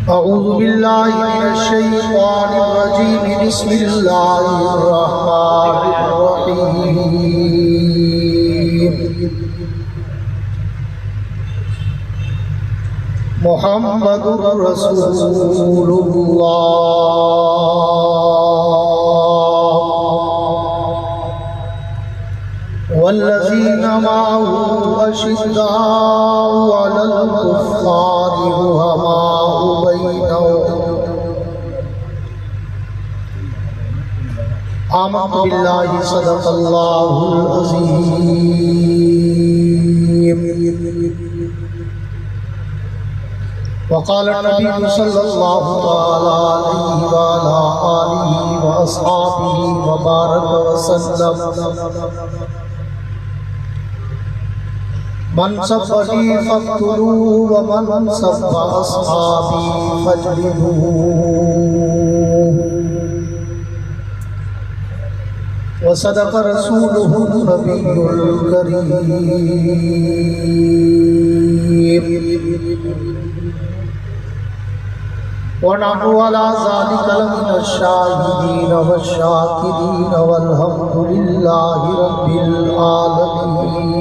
अऊज़ु बिल्लाहि मिनश्शैतानिर्रजीम बिस्मिल्लाहिर्रहमानिर्रहीम। मुहम्मदुर रसूलुल्लाह वल्लज़ीना मअहु अशिद्दाउ अलल कुफ़्फ़ारि रुहमाउ बैनहुम। आमन्तु बिल्लाहि सदक़ल्लाहुल अज़ीम। वक़ाल नबी सल्लल्लाहु तआला अलैहि व अला आलिहि व अस्हाबिहि व बारक व सल्लम। मन सब्बनी फ़क़्तुलूहु व मन सब्ब अस्हाबी फ़ज्लिदूहु। व सदक़ रसूलुहुन नबियुल करीम। व नहनु अला ज़ालिका लमिनश शाहिदीन वश्शाकिरीन वल्हम्दुलिल्लाहि रब्बिल आलमीन।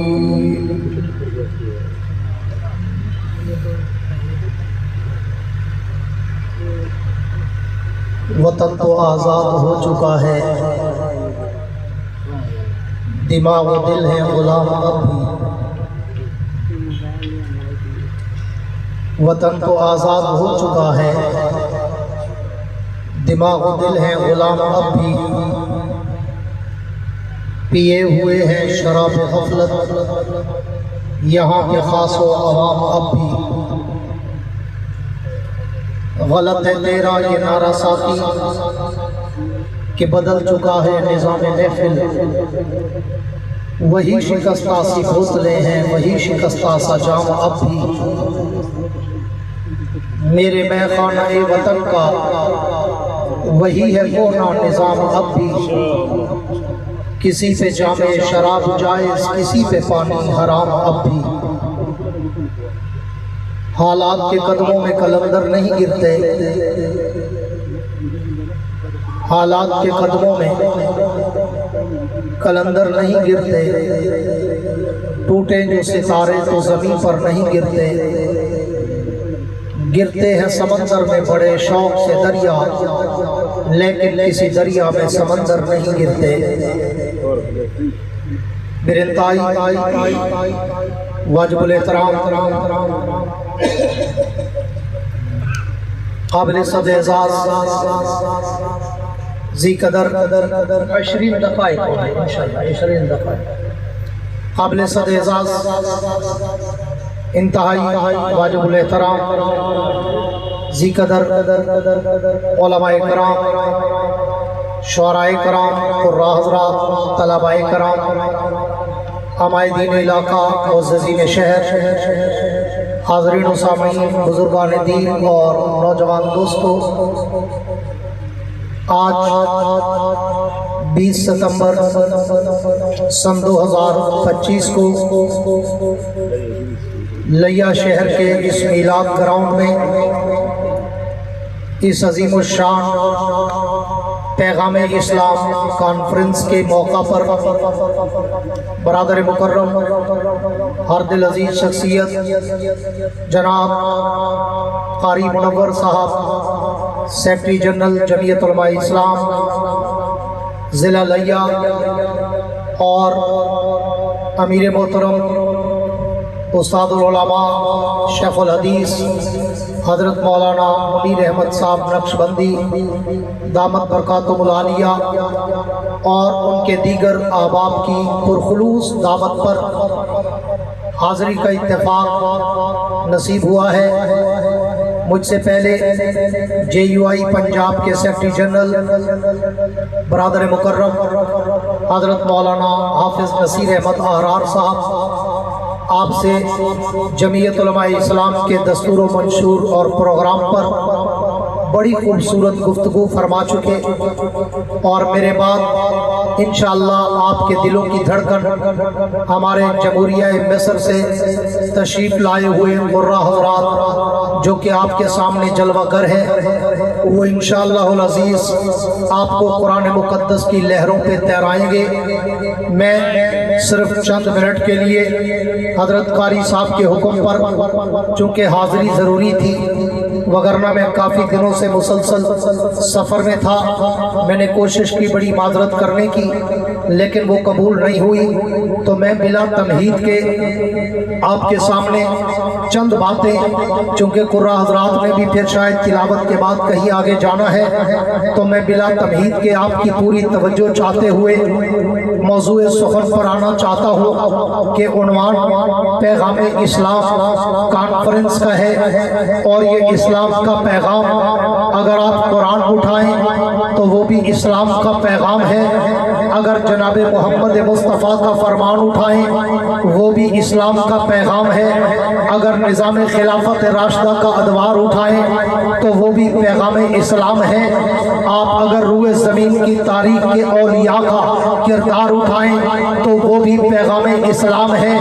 वतन तो आज़ाद हो चुका है, दिमाग व दिल है गुलाम अब भी। वतन तो आज़ाद हो चुका है, दिमाग व दिल है गुलाम अब भी। पिए हुए हैं शराब गफलत, यहाँ के खासो अवाम अब भी। गलत है तेरा ये नारा साकी कि बदल चुका है निज़ाम महफिल। वही शिकस्ता सी बोतलें हैं, वही शिकस्ता सा जाम अब भी। मेरे मैखाना ए वतन का वही है कोना निज़ाम अब भी। किसी पे जामे शराब जायज़, किसी पे पानी हराम अब भी। हालात के कदमों में कलंदर नहीं गिरते, हालात के कदमों में कलंदर नहीं गिरते। टूटे जो सितारे तो ज़मीन पर नहीं गिरते, गिरते हैं समंदर में बड़े शौक से दरिया, लेकिन किसी दरिया में समंदर नहीं गिरते। मेरे ताई वाजिबुल एहतराम काबिल सद-ए-एज़ाज़ ज़ी कदर 20 दक़ाइक़ इंशाअल्लाह 20 दक़ाइक़ काबिल सद-ए-एज़ाज़ इंतहाई वाजिबुल एहतराम ज़ी कदर उलमाए कराम, शुअराए कराम, कुर्रा हज़रात, तलबाए कराम, आमाइदीन इलाका और ज़ज़ीन शहर, हाज़रीन व सामीन, बुज़ुर्गान दीन और नौजवान दोस्तों, आज 20 सितंबर सन 2025 को लिया शहर के इस मिलाद ग्राउंड में इस अज़ीमुश्शान पैगाम इस्लाम कॉन्फ्रेंस के मौका पर बरादर मुकर्रम हर दिल अजीज शख्सियत जनाब कारी मुनव्वर साहब, सेक्रेटरी जनरल जमीयत उलमाए इस्लाम ज़िला लिया और अमीर मोहतरम उस्तादुल उलमा शेखुल हदीस हज़रत मौलाना मुनीर अहमद साहब नक्शबंदी दामत बरकातुहुल आलिया और उनके दीगर अहबाब की पुरखुलूस दावत पर हाज़री का इत्तेफाक नसीब हुआ है। मुझसे पहले JUI पंजाब के सेक्रेटरी जनरल बरादर मुकर्रम हज़रत मौलाना हाफिज़ नसीर अहमद अहरार साहब आपसे जमीयत उलमाए इस्लाम के दस्तूर मंशूर और प्रोग्राम पर बड़ी खूबसूरत गुफ्तगू फरमा चुके और मेरे बाद इंशाअल्लाह आपके दिलों की धड़कन हमारे जमहूरिया मिस्र से तशरीफ़ लाए हुए मुर्रा हज़रात जो कि आपके सामने जलवागर है, वो इंशाअल्लाह अज़ीज़ आपको कुरान मुक़द्दस की लहरों पे तैराएंगे। मैं सिर्फ चंद मिनट के लिए हज़रत कारी साहब के हुक्म पर चूँकि हाज़िरी ज़रूरी थी, वगरना मैं काफ़ी दिनों से मुसलसल सफ़र में था। मैंने कोशिश की बड़ी माजरत करने की, लेकिन वो कबूल नहीं हुई। तो मैं बिला तमहीद के आपके सामने चंद बातें, चूँकि कुर्रा हज़रात ने भी फिर शायद तिलावत के बाद कहीं आगे जाना है, तो मैं बिला तमहीद के आपकी पूरी तवज्जो चाहते हुए मौज़ूए सुख़न पर आना चाहता हूँ कि उन्वान पैगाम इस्लाम कॉन्फ्रेंस का है और ये इस्लाम का पैगाम, अगर आप कुरान उठाएं तो वो भी इस्लाम का पैगाम है, अगर जनाब मोहम्मद मुस्तफ़ा का फरमान उठाएं वो भी इस्लाम का पैगाम है, अगर निज़ाम खिलाफत राशिदा का अदवार उठाएं तो वो भी पैगाम इस्लाम है। आप अगर रूए ज़मीन की तारीख़ के औलिया का किरदार उठाएं तो वो भी पैगाम इस्लाम है।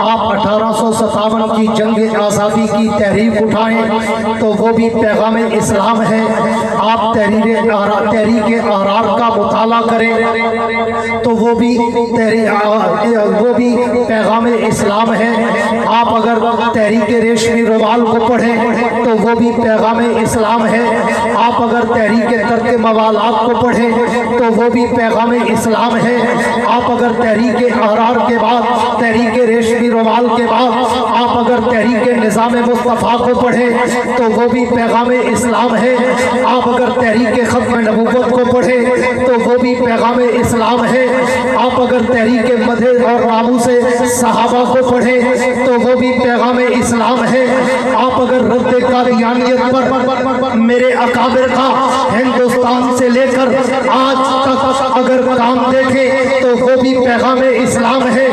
आप 1857 की जंग आज़ादी की तहरीक उठाएं तो वो भी पैगाम इस्लाम है। आप तहरीक अहरार का मुताला करें तो वो भी पैगाम इस्लाम है। आप अगर तहरीक रेशमी रुमाल को पढ़ें तो वो भी पैगाम इस्लाम है। आप अगर तहरीक तर्क मवालात को पढ़ें तो वो भी पैगाम इस्लाम है। आप अगर तहरीक अहरार के बाद, तहरीक रेशमी रुमाल के बाद आप अगर तहरीक निज़ाम मुस्तफ़ा को पढ़ें तो वो भी पैगाम इस्लाम है। आप अगर तहरीक ख़त्म नबूवत को पढ़ें तो वो भी पैगाम इस्लाम है। आप अगर तहरीक मदे और नामू से सहाबा को पढ़ें तो वो भी पैगाम इस्लाम है। आप अगर रद्द कादियानियत पर मेरे अकाबिर का हिंदुस्तान से लेकर आज तक अगर काम देखें तो वो भी पैगाम इस्लाम है।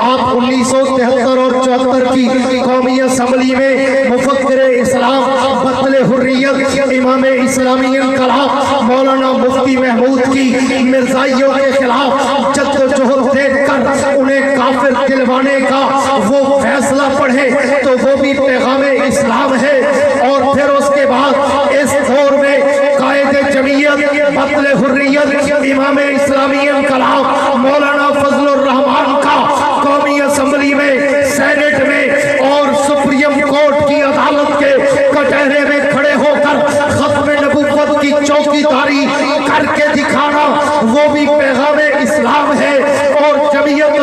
आप 1973 और 74 की कौमी असम्बली में मुफक्किर इस्लाम बतले हुर्रियत इमाम इस्लामी इनकलाब मौलाना मुफ्ती महमूद की मिर्जाइयों के खिलाफ जद्दोजहद देखकर उन्हें काफिर दिलवाने का वो फैसला पढ़े तो वो भी पैगाम इस्लाम है। और फिर उसके बाद इस दौर में कायदे जमीयत बतले हुर्रियत इमाम इस्लामी इनकलाब मौलाना फजलुर रहमान का कौमी असम्बली में, सेनेट में और सुप्रीम कोर्ट की अदालत के कटहरे में खड़े होकर खत्म नबूवत की चौकीदारी करके दिखाना वो भी पैगाम इस्लाम है। और जमीयत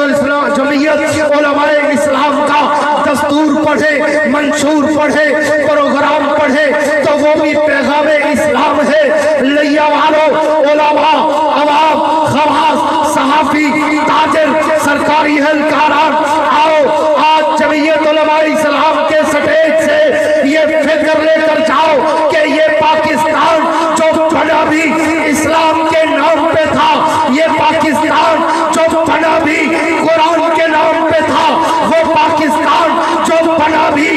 उलमाए इस्लाम का दस्तूर पढ़े, मंशूर पढ़े, प्रोग्राम पढ़े तो वो भी पैगाम इस्लाम है। लिया वालों, उलमा, अवाम, खवास, सहाफी, ताजिर, सरकारी एहलकारान, आओ आज जमीयत उलमाए इस्लाम के स्टेज से ये फिक्र लेकर जाओ कि ये पाकिस्तान जो बना भी इस्लाम के नाम पे था, ये पाकिस्तान जो बना भी कुरान के नाम पे था, वो पाकिस्तान जो बना भी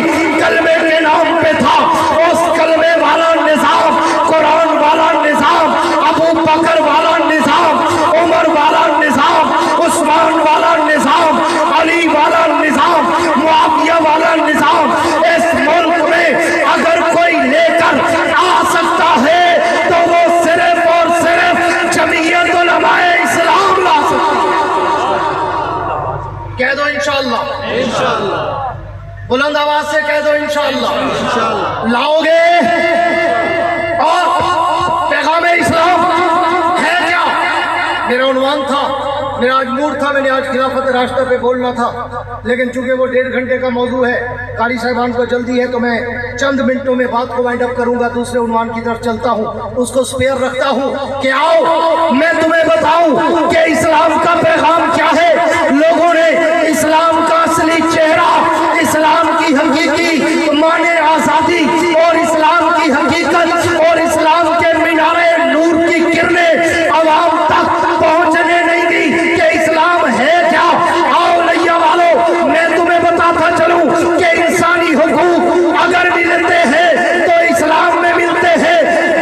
कलमे के नाम पे था, उस कलमे वाला निजाम, कुरान वाला निजाम, अबू बकर वाला निजाम, उमर वाला निजाम, उस्मान वाला निजाम, अली वाला निजाम, मुआविया वाला निजाम इस मुल्क में अगर कोई लेकर आ सकता है तो वो सिर्फ और सिर्फ जमीयत उलमाए इस्लाम ला सकता है। कह दो इंशाअल्लाह, इंशाअल्लाह, बुलंद आवाज से कह दो इंशाअल्लाह, इंशाअल्लाह लाओगे। और पैगाम इस्लाम है क्या? मेरा उन्वान था, मेरा आज मूड था, मैंने आज खिलाफत राशिदा पे बोलना था, लेकिन चूंकि वो 1.5 घंटे का मौजू है, कारी साहबान को जल्दी है, तो मैं चंद मिनटों में बात को वाइंड अप करूंगा, दूसरे उन्वान की तरफ चलता हूं, उसको स्पेयर रखता हूं कि आओ मैं तुम्हें बताऊं कि इस्लाम का पैगाम क्या है। लोगों ने इस्लाम का असली चेहरा, इस्लाम की हकीकी माने आज़ादी और इस्लाम की हकीकत और इस्लाम के मीनारे नूर की किरणें अवाम तक पहुंचने नहीं दी कि इस्लाम है क्या। आओ लैया वालों, मैं तुम्हें बताता चलूं कि इंसानी हुकूक अगर मिलते हैं तो इस्लाम में मिलते हैं,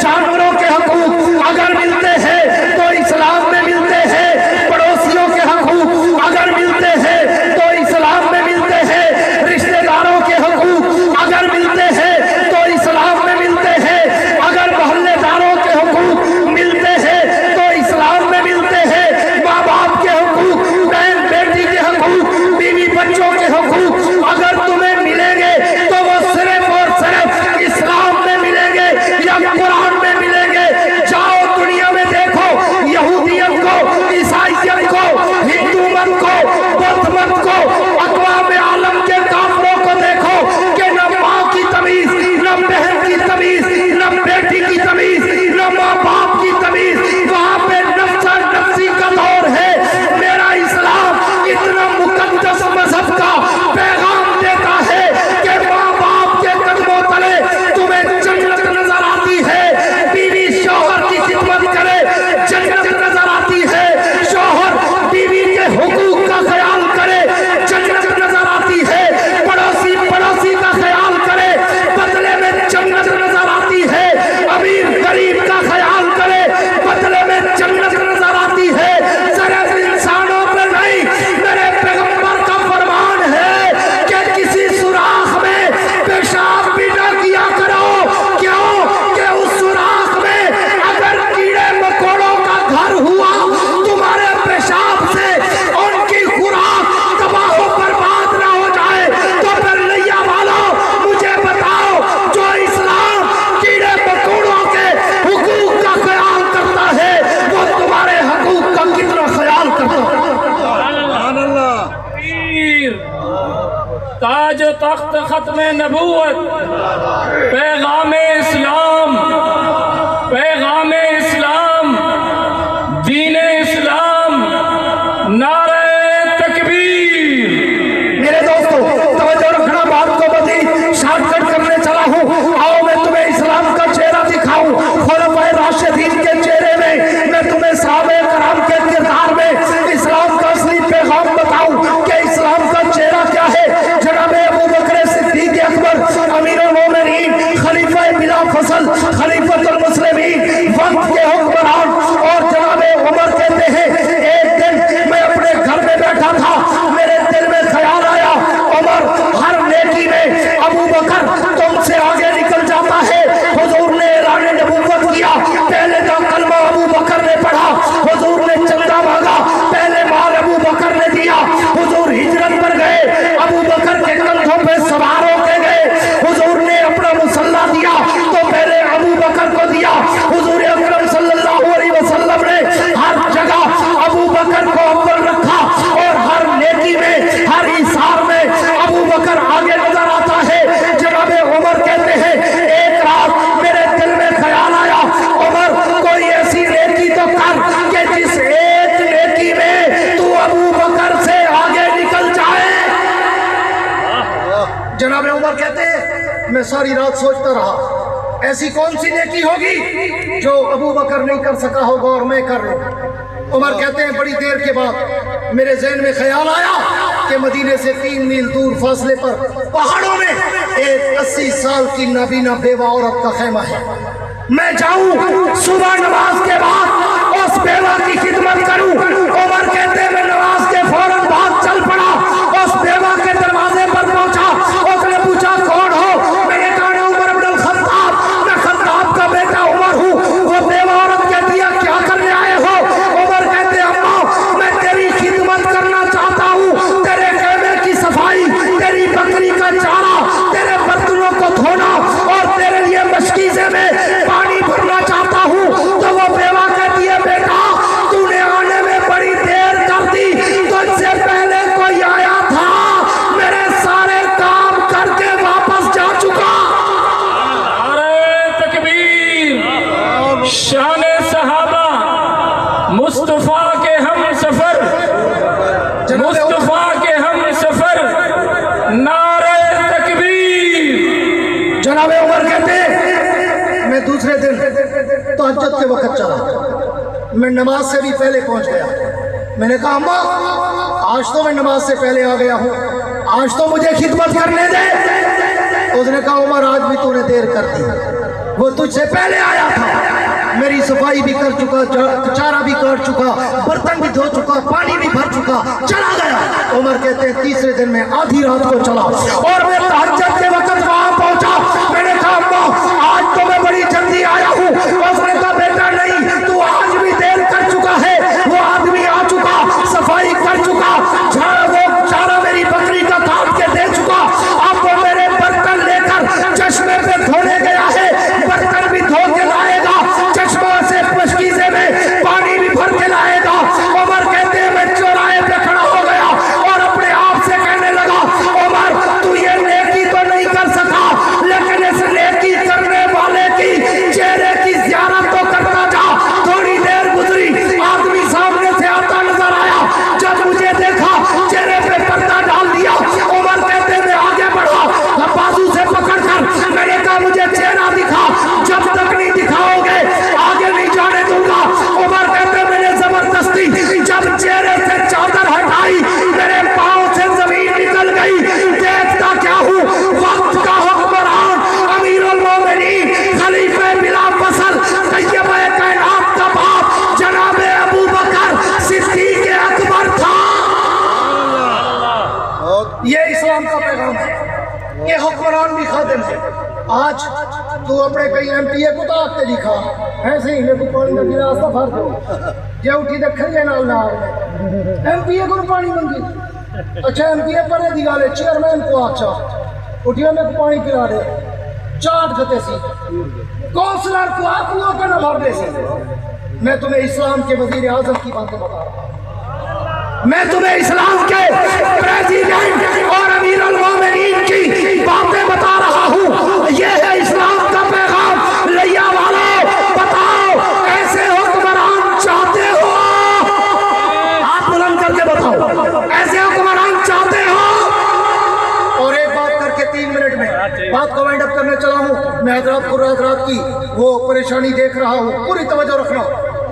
खात्मे नबूवत, पैगामे इस्लाम, पैगामे इस्लाम, दीने इस्लाम, नारे तकबीर। मेरे दोस्तों तवज्जो रखना, बात को बड़ी शॉर्टकट करने चला हूँ। आओ मैं तुम्हें इस्लाम का चेहरा दिखाऊं, खुलफाए राशिदीन के चेहरे में, मैं तुम्हें सहाबे कराम के किरदार में इस्लाम का असली पैगाम बताऊं कि इस्लाम का चेहरा क्या है। जनाब अबू बकर सिद्दीक अकबर, अमीरुल मोमिनीन, खलीफा बिला फसल, खलीफतुल मुस्लिमीन, वक्त के हुक्मरान, और जनाब उमर कहते हैं एक दिन मैं अपने घर में बैठा था, मेरे दिल में ख्याल आया उमर हर नेकी में अबू बकर तुमसे आगे निकल जाता है। हुजूर ने ऐलान नबूवत किया, पहले तो कलमा अबू बकर ने पढ़ा, हुजूर ने चंदा मांगा, पहले माल अबू बकर ने दिया। हुजूर हिजरत पर गए, अबू बकर के कंधों पे सवार होके गए। हुजूर ने अपना मुसल्ला दिया तो पहले अबू बकर को दिया। हुजूर अकरम सल्लल्लाहु अलैहि वसल्लम ने हर जगह अबू बकर को अव्वल रखा, और हर नेकी में, हर इशार में अबू बकर आगे नजर आता है। जनाब उमर कहते हैं एक रात मेरे दिल में ख्याल आया, उमर कोई ऐसी नेकी तो कर कि जिस एक नेकी में तू अबू बकर से आगे निकल जाए। जनाब उमर कहते हैं मैं सारी रात सोचता रहा ऐसी कौन सी नेकी होगी जो अबू बकर नहीं कर सका होगा और मैं कर लूं। उमर कहते हैं बड़ी देर के बाद मेरे ज़हन में ख्याल आया कि मदीने से 3 मील दूर फासले पर पहाड़ों में एक 80 साल की नाबीना बेवा औरत का खेमा है। मैं जाऊं सुबह नमाज के बाद उस बेवा की खिदमत करूं। उमर कहते हैं मैं नमाज के फौरन बाद चल पड़ा, उस बेवा के दरवाजे पर पहुंचा। उसने पूछा कौन हो? मैंने कहा उमर इब्न खत्ताब, मैं खत्ताब का बेटा उमर हूँ। वो बेवा औरत कहती है क्या करने आए हो? उमर कहते अम्मा मैं तेरी खिदमत करना चाहता हूँ, तेरे खेमे की सफाई, तेरी बकरी का चारा, तेरे बर्तनों को धोना और तेरे लिए मशकीज़े में पानी भरना चाहता हूँ। तो वो बेवा कहती है बेटा तूने आने में बड़ी देर कर दी, तुझसे पहले कोई आया था, मेरे सारे काम करके वापस जा चुका। नारे तकबीर। शाने सहाबा, मुस्तफा के हम सफर, मुस्तफा के हम सफर, नारे तकबीर। जनाब उमर कहते मैं दूसरे दिन तहज्जुद के वक्त चला, मैं नमाज से भी पहले पहुंच गया। मैंने कहा अम्मा आज तो मैं नमाज से पहले आ गया हूँ, आज तो मुझे खिदमत करने दे। उसने कहा उमर आज भी तूने देर कर दी, वो तुझसे पहले आया था, मेरी सफाई भी कर चुका, चारा भी काट चुका, बर्तन भी धो चुका, पानी भी भर चुका, चला गया। उमर कहते हैं तीसरे दिन में आधी रात को चला और मैं तहज्जुद के वक्त वहां पहुंचा। मैंने कहा अम्मा आज तो मैं बड़ी जल्दी आया हूँ। उसने कहा बेटा नहीं, तू आज भी देर कर चुका है, वो आदमी आ चुका, सफाई कर चुका, वो चारा मेरी बकरी का काट के दे चुका, अब वो मेरे बर्तन लेकर चश्मे पे धोने गया है, बर्तन भी धो के लाएगा, चश्मा से मशकीज़े में पानी भी भर के लाएगा। उमर कहते हैं मैं चौराहे पे खड़ा हो गया और अपने आप से कहने लगा उमर तू ये नेकी तो नहीं कर सका, लेकिन इस नेकी करने वाले की चेहरे की ज़ियारत तो करता जा। थोड़ी देर गुजरी, आदमी सामने से आता नजर आया, जब मुझे देखा चेहरे पे पर्दा डाल दिया। उमर कहते मैं आगे बढ़ा, बाजू से पकड़कर मैंने कहा मुझे चेहरा दिखा, जब तक नहीं दिखाओगे आगे नहीं जाने दूंगा। उमर कहते मैंने जबरदस्ती जब चेहरे से चादर हटाई, मेरे पांव से जमीन निकल गई। देखता क्या हूँ, वक्त का हुक्मरान, अमीरुल मोमिनीन, खलीफे बिला फसल, तैयबे कायनात का बाप जनाब अबू बकर सिद्दीक अकबर था। ये इस्लाम का पैगाम है, ये हुक्मरान भी खादिम है। आज तू अपने कई MPA को ताक के लिखा ऐसे ही मेरे को पानी का गिलास तो भर दो, जे उठी देखन जे नाल ना MPA को पानी मंगी। अच्छा MPA पर दी गाले चेयरमैन को आचा उठिया में पानी पिला दे, चाट खते सी कौंसलर को आकुओं के न भर दे सी। मैं तुम्हें इस्लाम के वजीर आजम की बातें बता रहा हूँ। मैं तुम्हें इस्लाम के प्रेसिडेंट और अमीर अल मोमिनीन की बातें बता रहा हूँ। ये है इस्लाम का पैगाम। लिया वालों, बताओ ऐसे हुक्मरान चाहते हो? हाथ बुलंद करके बताओ, ऐसे हुक्मरान चाहते हो? और एक बात करके 3 मिनट में बात को वाइंड अप करने चला हूँ। मैं हजरात को रात की वो परेशानी देख रहा हूँ, पूरी तवज्जो रखना।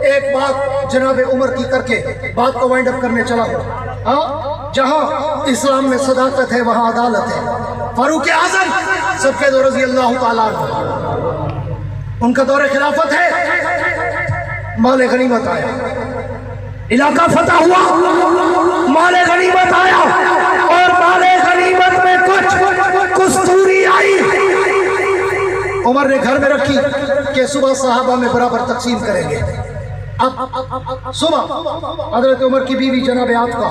एक बात जनाब उमर की करके बात को वाइंड अप करने चला हूँ। हाँ, जहाँ इस्लाम में सदाकत है वहाँ अदालत है। फारूक आज़म सबके दो रज़ी अल्लाह ताला उनका दौरे खिलाफत है। माले गनीमत आया, इलाका फतह हुआ, माले गनीमत आया और माले गनीमत में कुछ कस्तूरी आई। उमर ने घर में रखी कि सुबह सहाबा में बराबर तकसीम करेंगे। अब सुबह हजरत उमर की बीवी जनाब आतिका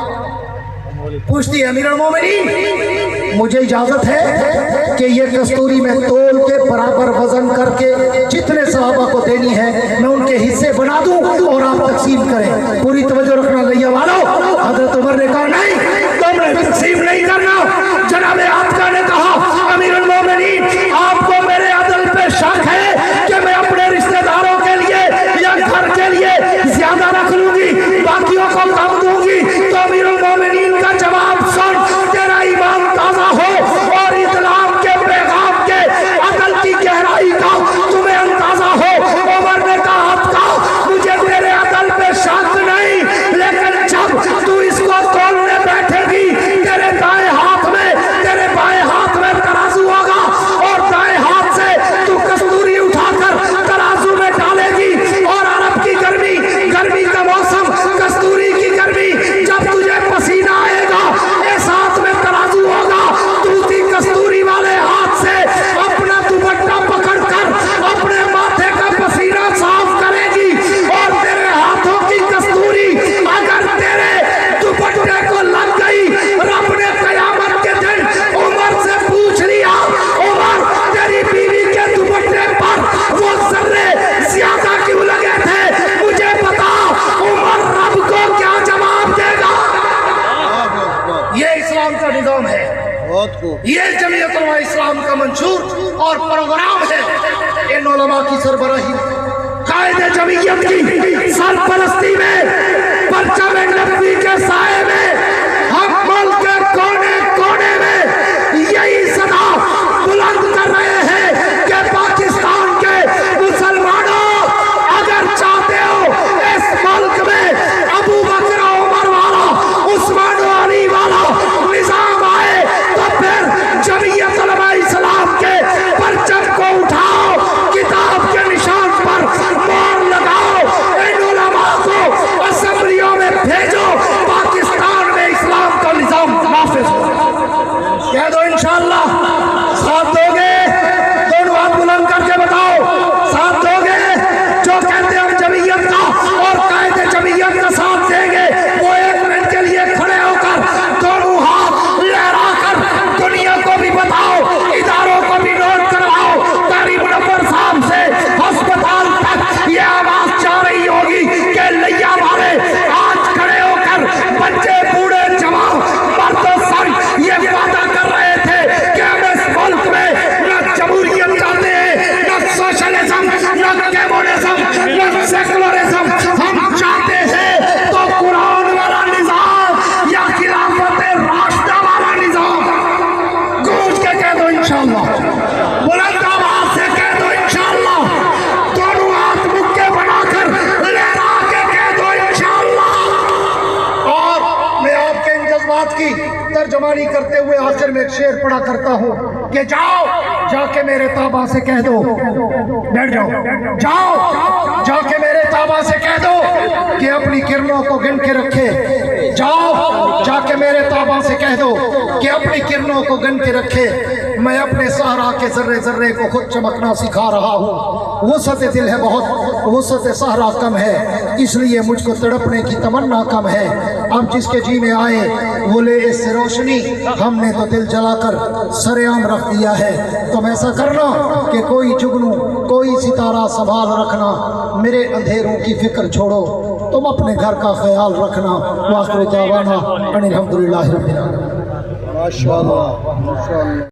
पूछती है, अमीरुल मोमिनीन मुझे इजाजत है कि ये कस्तूरी में तोल के बराबर वजन करके जितने सहाबा को देनी है मैं उनके हिस्से बना दूं और आप तकसीम करें। पूरी तवज्जो रखना लिया वालों। हजरत उमर ने कहा नहीं, तुमने तकसीम नहीं करना। जनाब आतिका ने कहा, अमीरुल मोमिनीन आपको मेरे अदल पे शक है कि मैं अपने रिश्तेदारों के लिए या घर के लिए ज्यादा रख लूंगी, बाकियों को कम दूंगी। तो अमीरुल मोमिनीन का जवाब सुन, तेरा ईमान ताजा हो और इस्लाम के पैगाम के अकल की गहराई का तुम्हें अंदाजा हो। उमर ने कहा, मुझे तेरे अकल पे शक नहीं, लेकिन जब तू इसको तोलने बैठेगी तेरे दाएं हाथ में, तेरे बाएं हाथ में तराजू होगा और दाएं हाथ से तू कस्तूरी उठाकर तराजू में डालेगी। और अरब की गर्मी, गर्मी का मौसम, कस्तूरी की गर्मी, जब तुझे पसीना आएगा इस हाथ में तराजू होगा, दूसरी कस्तूरी वाले हाथ से अपना दुपट्टा पकड़कर अपने माथे का पसीना साफ करेगी। और तेरे हाथों की कस्तूरी अगर तेरे दुपट्टे को लग गई, रब ने कयामत के दिन उमर से पूछ लिया, उमर तेरी बीवी के दुपट्टे पर वो जर्रे ज्यादा क्यों लगे थे, मुझे बता। उमर रब को क्या जवाब देगा? ये इस्लाम का निजाम है, ये जमीयत उलमा इस्लाम का मंशूर और प्रोग्राम है। इन उलमा की सरबराही कायदे जमीयत की सरपरस्ती में परचम नबी के साए में हम मुल्क के कोने कोने में यही सदा बुलंद कर रहे हैं कि पाकिस्तान के मुसलमानों, अगर चाहते हो इस मुल्क में अबू बकर उमर वाला, उस्मान अली वाला निजाम आए, तो फिर जमीयत उलमा इस्लाम के परचम को उठाओ, किताब के निशान पर मोहर लगाओ, इन उलमा को असेंबलियों में भेजो, पाकिस्तान में इस्लाम का निजाम नाफिज हो। कह दो इंशाअल्लाह, साथ दोगे? दोनों हाथ बुलंद करके बताओ, साथ दोगे? जो कहते हैं हम जमीयत का और कायदे जमीयत का साथ देंगे, वो 1 मिनट के लिए खड़े होकर दोनों हाथ लहराकर दुनिया को भी बताओ, इदारों को भी नोट करवाओ, कारी मुनव्वर साहब से अस्पताल तक ये आवाज जा रही होगी कि लिया वाले आज खड़े होकर बच्चे, बूढ़े, जवान, मर्द, सर ये वादा कर रहे थे कि हम इस मुल्क में न जमहूरियत चाहते हैं, न सोशलिज्म, न कम्युनिज्म, न सेकुलरिज्म, हम चाहते हैं तो कुरान वाला निजाम या खिलाफत राष्ट्र वाला निजाम। गूंज के कह दो इंशाअल्लाह, बुलंद आवाज से कह दो इंशाअल्लाह, दोनों हाथ मुक्के बनाकर लहरा के कह दो इंशाअल्लाह। और मैं आपके इन जज्बात की तर्जमानी करते हुए आखिर में एक शेर पढ़ा करता हूँ कि जाओ जाके मेरे ताबा से कह दो, बैठ जाओ, जाओ जाके मेरे ताबा से कह दो कि अपनी किरणों को गिन के रखे। जाओ जाके मेरे ताबा से कह दो कि अपनी किरणों को गिन के रखे। मैं अपने सहरा के जर्रे जर्रे को खुद चमकना सिखा रहा हूँ। वसत दिल है बहुत, वसत सहरा कम है, इसलिए मुझको तड़पने की तमन्ना कम है। अब जिसके जी में आए वो ले इस रोशनी, हमने तो दिल जलाकर सरेआम रख दिया है। तुम ऐसा करना कि कोई जुगनू, कोई सितारा संभाल रखना, मेरे अंधेरों की फिक्र छोड़ो, तुम अपने घर का ख्याल रखना। वाखिर दावाना अनिल हम्दुलिल्लाहि रब्बिल आलमीन। माशाअल्लाह।